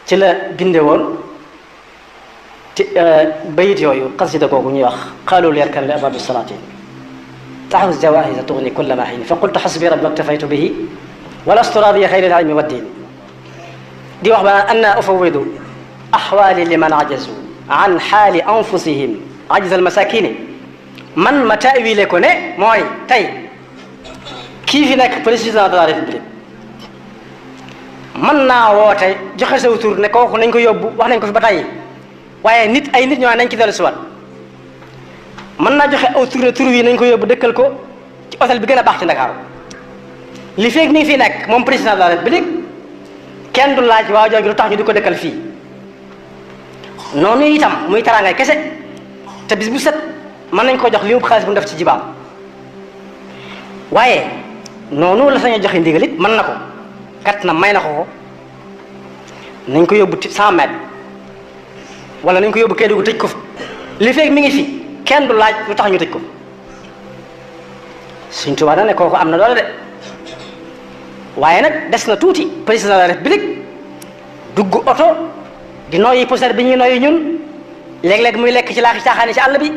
ci la binde woon bayit yooyu xasida googu ñuy wax qaalu li yarkan li ababi salaatin taxus jawahisa tugni kulla ma xiin fa qultu xasbi rabbi waktafaytu bihi walastu raadiya xayri al ilmi wa diin di wax ba anna ufawidu axwaali liman ajazu an xaali anfusihim ajza al masakini man ma taawile ko ne mooy tey kii fi nekk président de la république mën naa woote joxe saw tur ne kooku nañ ko yóbbu wax nañ ko fi ba tey waaye nit ay nit ñoo nañ ci dellu si waat mën naa joxe aw tur ne tur wi nañ ko yóbbu dëkkal ko ci hôtel bi gën a baax ci Ndakaaru li feeg mi ngi fi nekk moom président de la république kenn du laaj waa jooju lu tax ñu di ko dëkkal fii noonu itam muy taraangay kese te bis bu set mën nañ ko jox li mu xaalis bu mu def ci jibaam waaye noonu la sañ a joxe ndigalit mën na ko kat na may na ko nañ ko yóbbu 100 mètres wala nañ ko yóbbu Kédougou tëj ko fa li feeg mi ngi fi kenn du laaj lu tax ñu tëj ko Sëñ Tuubaa na ne kooku am na doole de waaye nag des na tuuti président de la république dugg oto di noyyi poussière bi ñuy noyyi ñun léeg-léeg muy lekk ci laaxi caaxaan yi ci àll bi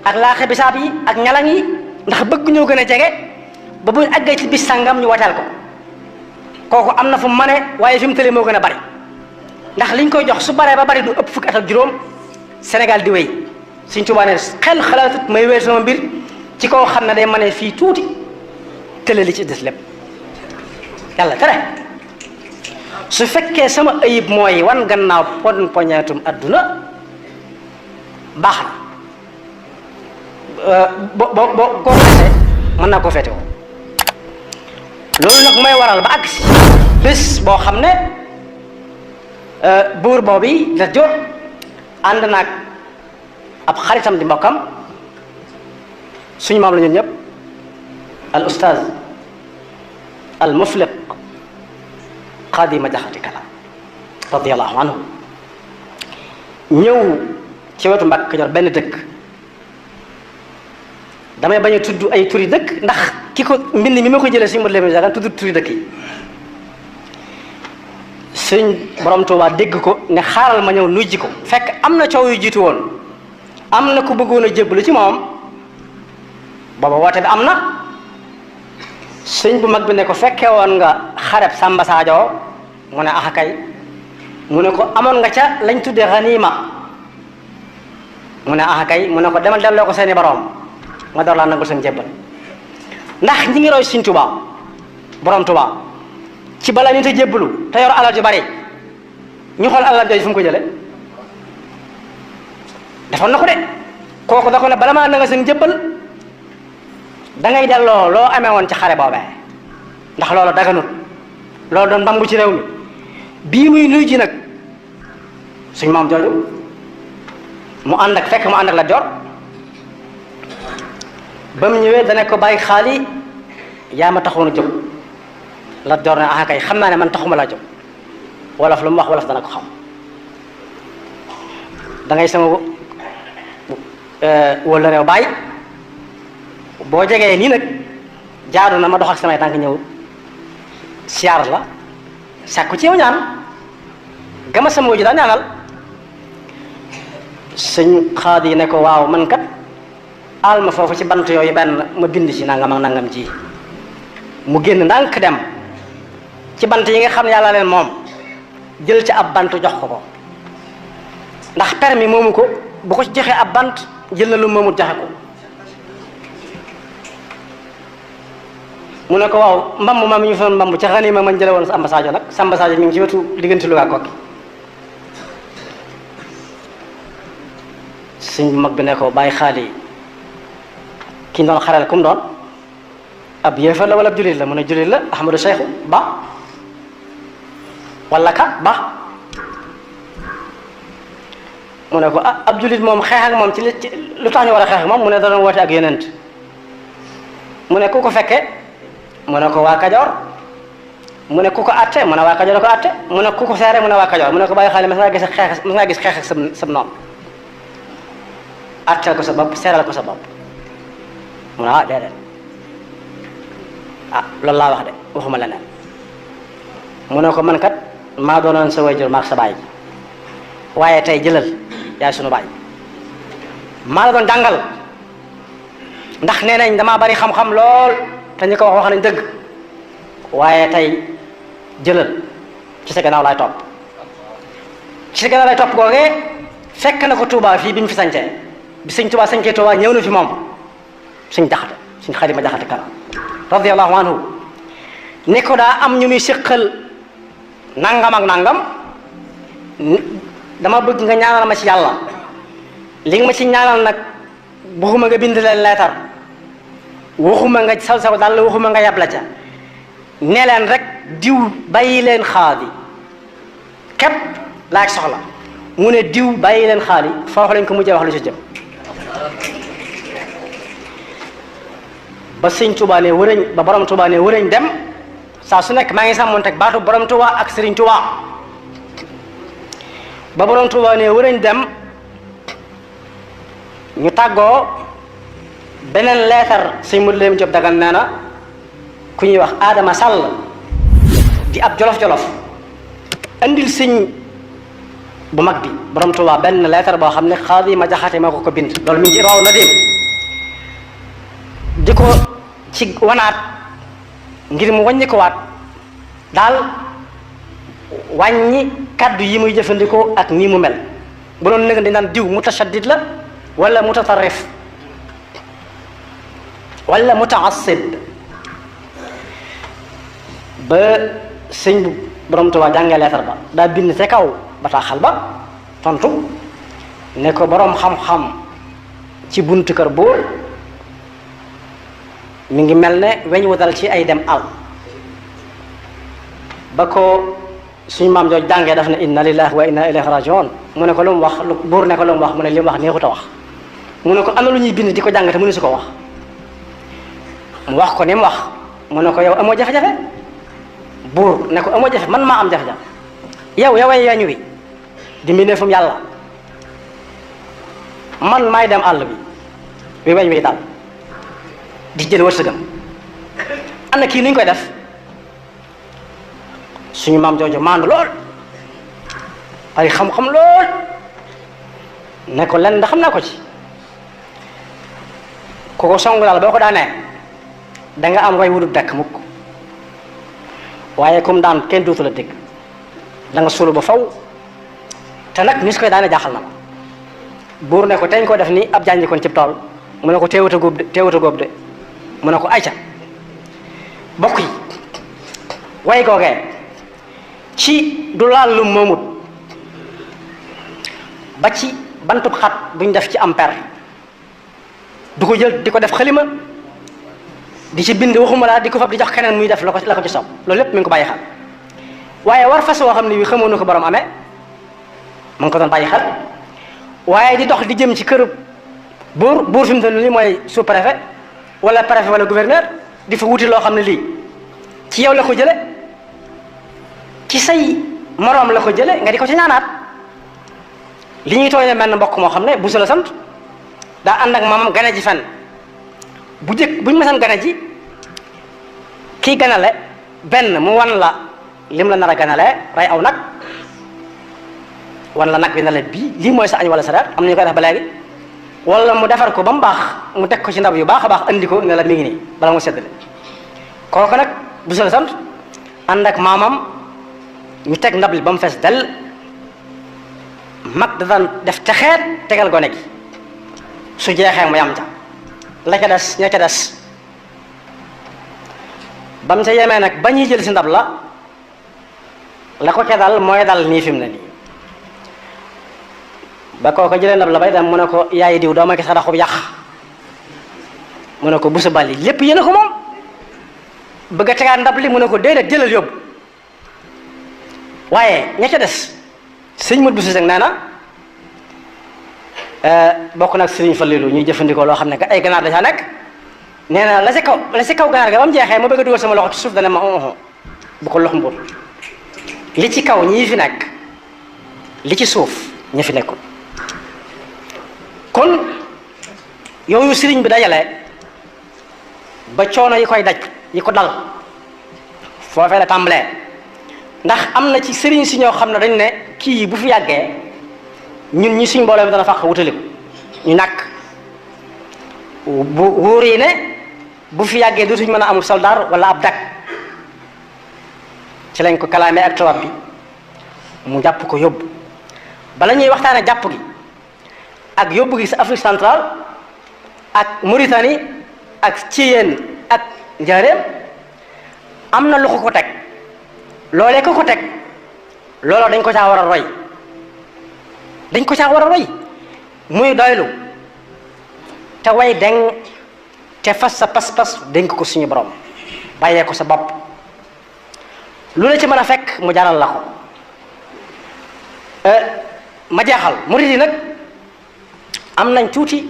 ak laaxi bisaab yi ak ñalang yi ndax bëgg ñoo gën a jege ba buñ àggee ci bis sàngam ñu wateel ko kooku am na fu mu mane waaye fi mu tëlee moo gën a bari ndax liñ koy jox su baree ba bari du ëpp fukki at ak juróom Sénégal di wéy Sëñ Tuubaa ne xel xalaatut may wéy sama mbir ci koo xam ne day mane fii tuuti tële li ci des lépp yàlla tere su fekkee sama ayib mooy wan gannaaw poñeetum adduna baax na boo koo xasee mën naa koo féete woo loolu nag mooy waral ba àgg si bés boo xam ne buur boobu Lat Joor ànd naag ab xaritam di mbokkam suñu maam la ñun ñëpp al ustaaz al mufliq Qaadi Ma Jaxate Kala radiyallahu anhu ñëw ci wetu Mbàkke Kajoor benn dëkk damay bañ a tudd ay turi dëkk ndax ki ko mbind mi ma ko jëlee suñu mot leen jagan tudd turi dëkk yi suñ borom Tuubaa dégg ko ne xaaral ma ñëw nujji ko fekk am na coow yu jiitu woon am na ku bëggoon a jébbalu ci moom booba woote bi am na sëñ bu mag bi ne ko fekkee woon nga xareb Samba Sadio mu ne ax kay mu ne ko amoon nga ca lañ tuddee xaniima mu ne ax kay mu ne ko demal delloo ko seeni borom nga door laa nangul seen jébbal ndax ñi ngi roy Sëñ Tuubaa borom Tuubaa ci bala nit a jébbalu te yor alal ju bari ñu xool alal jooju fu mu ko jële defoon na ko de kooku da ko ne bala maa nanga seen jébbal da ngay delloo loo amee woon ci xare boobee ndax loolu daganut loolu doon mbambu ci réew mi bii muy nuy ji nag suñ maam jooju mu ànd ak fekk mu ànd ak Lat Joor ba mu ñëwee dana ko bàyyi xaali yaa ma taxoon a jóg Lat Joor ne ah kay xam naa ne man taxuma laa jóg wolof lu mu wax wolof dana ko xam da ngay sama wala réew bàyyi boo jegee nii nag jaadu na ma dox ak samay tànk ñëw siyaar la sàkku ci yow ñaan gama sama wuju daa ñaanal sëñ Xaadi ne ko waaw man kat aal ma foofu ci bant yooyu benn ma bind ci nangam ak nangam ji mu génn ndànk dem ci bant yi nga xam ne yàlla leen moom jël ci ab bant jox ko ko ndax permis moomu ko bu ko ci joxee ab bant jël na lu moomut joxe ko mu ne ko waaw mbamb ma mi ñu fa doon mbamb ca xaniima man jële woon Samba Sadio nag Samba Sadio mi ngi ci wetu diggante Louga ak Kokki sëñ bu mag bi ne ko bàyyi xaali ki ñu doon xareel ku mu doon ab yéefar la wala ab jullit la mu ne jullit la Ahmadou Cheikh Ba wala ka Ba mu ne ko ah ab jullit moom xeex ak moom ci lu tax ñu war a xeex ak moom mu ne da doon woote ak yonent mu ne ku ko fekke mu ne ko waa Kajoor mu ne ku ko atte mu ne waa Kajoor ko atte mu ne ku ko seere mu ne waa Kajoor mu ne ko bàyyi xaali mas ngaa gis xeex ak sab noonu atteel ko sa bopp seeral ko sa bopp mu ne ah déedéet ah loolu laa wax de waxuma leneen mu ne ko man kat maa doonoon sa wayjur maag sa baay waaye tey jëlal yaay sunu baay maa la doon jàngal ndax nee nañ damaa bari xam-xam lool te ñu ko wax nañ dëgg waaye tey jëlal ci sa gannaaw laay topp ci sa gannaaw laay topp googee fekk na ko Touba fii bi mu fi sañcee bi sëñ Touba sañcee Touba ñëw na fi moom suñ jaxate suñ Xaadima Jaxate Kala radiyallahu anhu ne ko daa am ñu muy séqal nangam ak nangam dama bëgg nga ñaanal ma ci yàlla li nga ma ci ñaanal nag waxuma nga bind leen leetar waxuma nga sal saw daal waxuma nga yab la ca ne leen rek diw bàyyi leen xaadi képp laaj soxla mu ne diw bàyyi leen xaadi foofu lañ ko mujjee wax lu ci jëm ba sëñ Touba ne wërëñ ba borom Touba ne wërëñ dem saa su nekk maa ngi sàmmonteeg baatu borom Touba ak Serigne Touba ba borom Touba ne wërëñ dem ñu tàggoo beneen leetar sëñ Modou Lamine Diop Dagana nee na ku ñuy wax Adama Sall di ab jolof-jolof andil sëñ bu mag bi borom Touba benn leetar boo xam ne Xaadima Jaxate moo ko bind loolu mi ngi raw na dem di ko ci wanaat ngir mu wàññi ko waat daal wàññi kaddu yi muy jëfandikoo ak nii mu mel bu doon nëgg di naan diw mutashaddid la wala mutatarrif wala mutaassib ba sëñ bu borom Tuubaa jàngee leetar ba daa bind ca kaw bataaxal ba tontu ne ko borom xam-xam ci buntu kër buur mi ngi mel ne weñ wu dal ci ay dem al ba ko suñu maam jooj jàngee daf ne inna lillahi wa inna ilayhi rajiun mu ne ko lu mu wax buur ne ko lu mu wax mu ne li mu wax neexut a wax mu ne ko am na lu ñuy bind di ko jàng te mënu su ko wax mu wax ko ni mu wax mu ne ko yow amoo jafe-jafe buur ne ko amoo jafe man maa am jafe-jafe yow yoway weñ wi di mbindeefum yàlla man maay dem àll bi weñ wi daal di jël wërsëgam ana kii ni ñu koy def suñu maam jooju maandu lool ay xam-xam lool ne ko lenn da xam naa ko ci ku ko song daal boo ko daanee da nga am way wudub dekk mukk waaye comme daan kenn dootu la dégg da nga sulu ba faw te nag ni su koy daane jaaxal na ma buur ne ko teñ ko def ni ab jànji kon cib tool mu ne ko teewuta góob de mu ne ko ayca bokk yi way googee ci du laal lu moomut ba ci bantub xat buñ def ci am per du ko jël di ko def xalima di ci bind waxuma laa di ko fab di jox keneen muy def la ko ci sopp loolu lépp mi ngi ko bàyyi xel waaye war fas woo xam ne wi xamoon na ko borom amee mu ngi ko doon bàyyi xel waaye di dox di jëm ci këru buur fi mu toll nii mooy sous-préfet wala préfet wala gouverneur di fa wuti loo xam ne lii ci yow la ko jële ci say moroom la ko jële nga di ko ci ñaanaat li ñuy tooñee mel mbokk moo xam ne bu su la sant daa ànd ak maamam gane ji fenn bu jëkk buñu mësan gane ji kii ganale benn mu wan la lim la nar a ganalee rey aw nag wan la nag bi na la bii lii mooy sa añ wala sa reer am na ñu koy def ba léegi wala mu defar ko ba mu baax mu teg ko ci ndab yu baax a baax andi ko ne la mi ngi nii bala mu seddale kooku nag bu su la sant ànd ak maamam ñu teg ndab li ba mu fees del mag da daan def texeet tegal gone gi su jeexee mu yam ca la ca des ña ca des ba mu ca yemee nag ba ñuy jël si ndab la ko ca dal mooy dal nii fi mu ne nii ba kooku jëlee ndab la bay dem mu ne ko yaay diw doo ma gis sadaxub yàq mu ne ko bu sa bali lépp yéen a ko moom bëgg a tegaat ndab li mu ne ko déedéet jëlal yóbbu waaye ña ca des sëñ mut bu si nee na bokk nag sëriñ Fallilu ñuy jëfandikoo loo xam ne ay ganaar da caa nekk nee na la ci kaw ganaar ga ba mu jeexee ma bëgg a dugal sama loxo ci suuf dana ma bu ko lox mbur li ci kaw ñii fi nekk li ci suuf ñi fi nekkul kon yooyu sëriñ bi dajale ba coono yi koy daj yi ko dal foofee la tàmbalee ndax am na ci sëriñ si ñoo xam ne dañ ne kii bu fi yàggee ñun ñi suñ mbooloo mi dana fàq wutali ko ñu nàkk bu wóor yi ne bu fi yàggee dootuñ mën a amul soldaar wala ab dak ci lañ ko kalaamee ak tubaab bi mu jàpp ko yóbbu bala ñuy waxtaane jàpp gi ak yóbbu gi sa Afrique centrale ak Mauritanie ak Thiéyène ak Njaaréem am na lu ko teg loolee ko teg looloo dañ ko caa war a roy dañ ko caa war a roy muy doylu te way deng te fas sa pas-pas dénk ko suñu borom bàyyee ko sa bopp lu la ci mën a fekk mu jaral la ko ma jeexal murid yi nag am nañ tuuti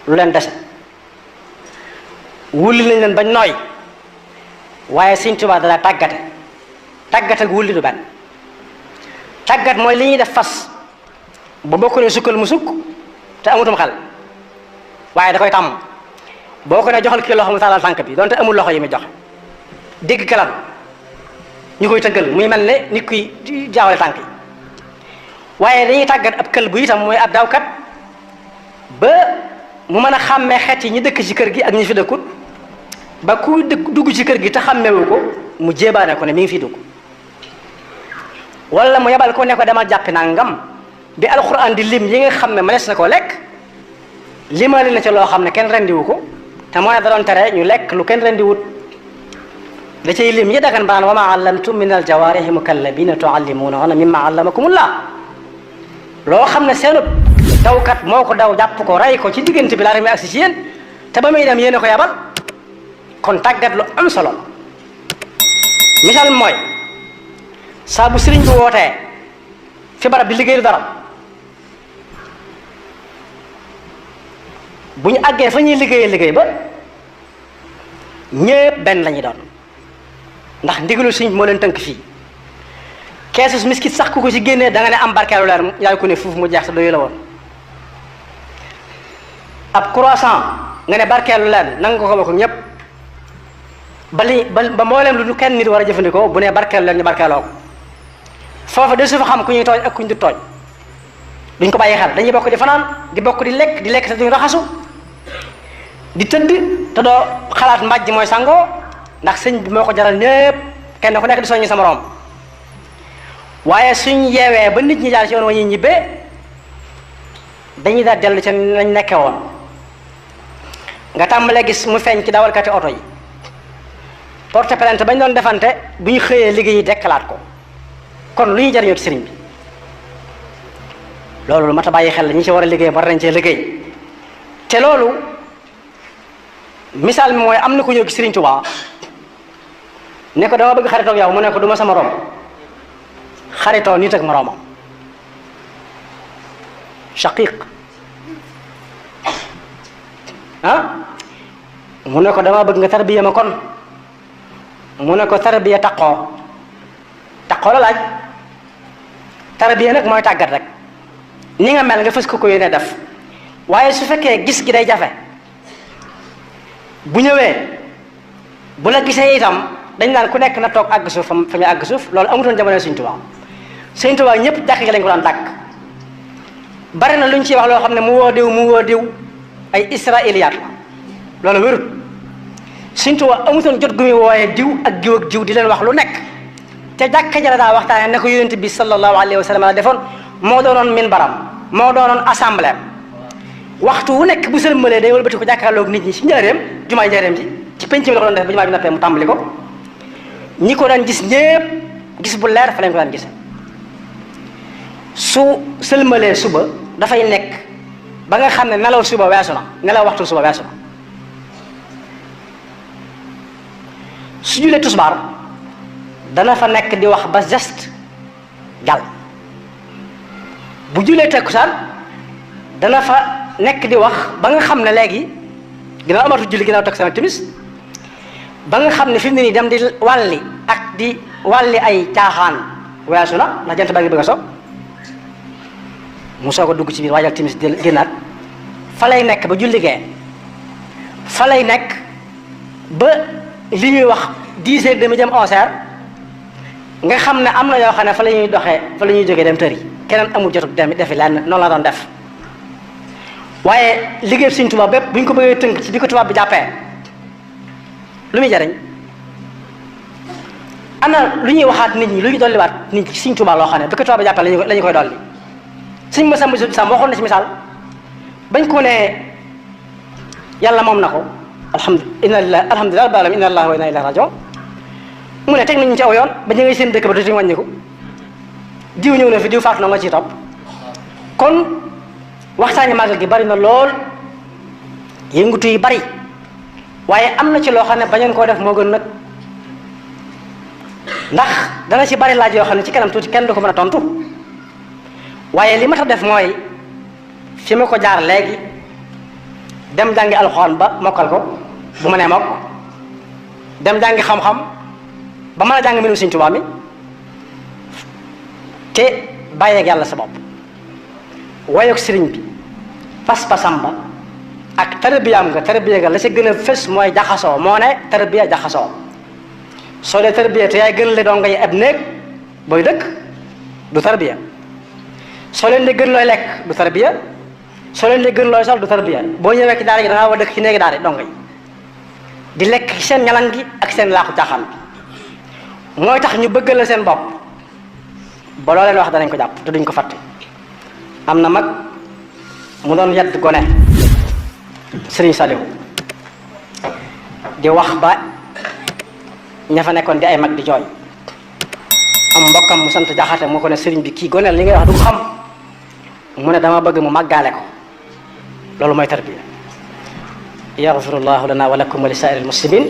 lu leen dese wulli nañ leen bañ nooy waaye Sëñ Tuubaa dana tàggate ak wulli du benn tàggat mooy li ñuy def fas ba boo ko ne sukkal mu sukk te amutum xel waaye da koy tàmm boo ko ne joxal kii loxo mu taalal tànk bi donte amul loxo yi muy joxe dégg kalam ñu koy tëggal muy mel ne nit kuy jaawale tànk yi waaye dañuy tàggat ab kël bu itam mooy ab dawkat ba mu mën a xàmmee xeet yi ñi dëkk ci kër gi ak ñi fi dëkkut ba ku dugg ci kër gi te xàmmewu ko mu jéebaane ko ne mi ngi fi dugg wala mu yabal ko ne ko demal jàppi nangam bi alxuraan di lim yi nga xam ne mënees na koo lekk limali na ca loo xam ne kenn rendiwu ko te mooy da doon tere ñu lekk lu kenn rendiwut da cay lim yi dagan baan wa ma allamtum min aljawaarihi mukallabina tuallimuunahunna mimma allamakumullah loo xam ne seenu dawkat moo ko daw jàpp ko rey ko ci diggante bi laata muy agsi ci yéen te ba muy dem yéen a ko yabal kon tàggat lu am solo misaal mi mooy saa bu sëriñ bi wootee fi barab di liggéey dara bu ñu àggee fa ñuy liggéey ba ñépp benn la ñuy doon ndax ndigalu sëriñ bi moo leen tënk fii keesus miskit sax ku ko ci génnee da nga ne am barkeelu leer yaay ko ne foofu mu jeex sa doyu la woon ab croissant nga ne barkeelu leer nanga ko bokk ñépp ba mbooleem lu kenn nit war a jëfandikoo bu ne barkeelu leer ñu barkeeloo ko foofu de su fa xam ku ñuy tooñ ak ku ñu du tooñ duñ ko bàyyi xel dañuy bokk di fanaan di bokk di lekk te duñ raxasu di tëdd te doo xalaat mbàjj mooy sangoo ndax sëñ bi moo ko jaral ñépp kenn ku nekk di soññi sa moroom waaye suñ yeewee ba nit ñi jaar ci yoon wa ñuy ñibbee dañuy daal dellu ca nañ nekke woon nga tàmbalee gis mu feeñ ci dawalkati oto yi porte plainte bañ doon defante bu ñu xëyee liggéey dekkalaat ko kon lu ñuy jariñoo ci sëriñ bi loolu lu mat a bàyyi xel la ñi ci war a liggéey war nañ cee liggéey te loolu misaal mi mooy am na ku ñëw ci Sëriñ Tuubaa ne ko dama bëgg xaritoog yow mu ne ko du ma sa moroom xaritoo nit ak moroomam shaqiq mu ne ko dama bëgg nga tarbiya ma kon mu ne ko tarbiya taqoo la laaj tarbiya nag mooy tàggat rek ni nga mel nga fës ko yéene def waaye su fekkee gis gi day jafe bu ñëwee bu la gisee itam dañ naan ku nekk na toog àgg suuf fa muy àgg suuf loolu amutoon jamono Sëñ Tuubaa Sëñ Tuubaa ñëpp jàkk gi lañ ko daan tàkk bari na lu ñu ciy wax loo xam ne mu woo diw ay israiliyaat la loolu wérut Sëñ Tuubaa amutoon jot gu muy wooyee diw ak diw di leen wax lu nekk te jàkka ja la daa waxtaane ne ko yonent bi sallallahu alayhi wa sallam la defoon moo doonoon minbaram moo doonoon assemblée waxtu wu nekk bu sëlmalee day wëlbati ko jàkkaarloog nit ñi ci njaareem jumaay njaareem ji ci penc mi la ko doon def ba jumaa bi noppee mu tàmbali ko ñi ko daan gis ñépp gis bu leer fa lañ ko daan gise su sëlmalee suba dafay nekk ba nga xam ne nelaw suba weesu na nelaw waxtu suba weesu na su julee tusbaar dana fa nekk di wax ba geste jàll bu julee takkusaan dana fa nekk di wax ba nga xam ne léegi ginnaaw amatu julli ginnaaw takkusaan timis ba nga xam ne fi mu ne nii dem di wàlli ak di wàlli ay caaxaan weesu na ndax jant baa ngi bëgg a so mu soog a dugg ci biir waajal timis génnaat fa lay nekk ba julli gee fa lay nekk ba li ñuy wax 10 heures demi jëm 11 heures nga xam ne am na yoo xam ne fa la ñuy doxee fa la ñuy jógee dem tëri keneen amul jotug dem defi lenn noonu la doon def waaye liggéey Sëriñ Tuubaa bépp bu ñu ko bëggee tënk ci bi ko tubaab bi jàppee lu muy jariñ ana lu ñuy waxaat nit ñi lu ñu dolliwaat nit ñi Sëriñ Tuubaa loo xam ne bi ko tubaab bi jàppee la ñu koy dolli Sëriñ Masamba Sam waxoon na ci misaal bañ ko ne yàlla moom na ko alhamdulilah rabbil alamin inna lillahi wa inna ilayhi raji'un mu ne teg nañu ci aw yoon ba ñu ngay seen dëkk ba dootuñu wàññiku diw ñëw na fi diw faatu na nga ciy topp kon waxtaani màggal gi bari na lool yëngutu yi bari waaye am na ci loo xam ne bañoon koo def moo gën nag ndax dana ci bari laaj yoo xam ne ci kanam tuuti kenn du ko mën a tontu waaye li ma tax def mooy fi ma ko jaar léegi dem jàngi alxuraan ba mokkal ko bu ma nee mokk dem jàngi xam-xam ba mën a jàng mbirum Sëriñ Tuubaa mi te bàyyeeg yàlla sa bopp wayoog sëriñ bi pas-pasam ba ak tarbiyaam nga tarbiya ga la ca gën a fës mooy jaxasoo moo ne tarbiya jaxasoo soo dee tarbiya te yaay gën le doo ngay ab néeg booy dëkk du tarbiya soo leen di gën looy lekk du tarbiya soo leen di gën looy sol du tarbiya boo ñëwee ci daara gi da ngaa war a dëkk ci néegi daara dong yi di lekk ci seen ñalan gi ak seen laaxu caaxaan mooy tax ñu bëggal la seen bopp ba loo leen wax danañ ko jàpp te duñ ko fàtte am na mag mu doon yedd gone Sëriñ Saliou di wax ba ña fa nekkoon di ay mag di jooy am mbokkam mu sant Jaxate moo ko ne sëriñ bi kii gone li ngay wax du ko xam mu ne dama bëgg mu màggaale ko loolu mooy tarbiya yaxfirullahu lana wa lakum wa li saa'iril muslimin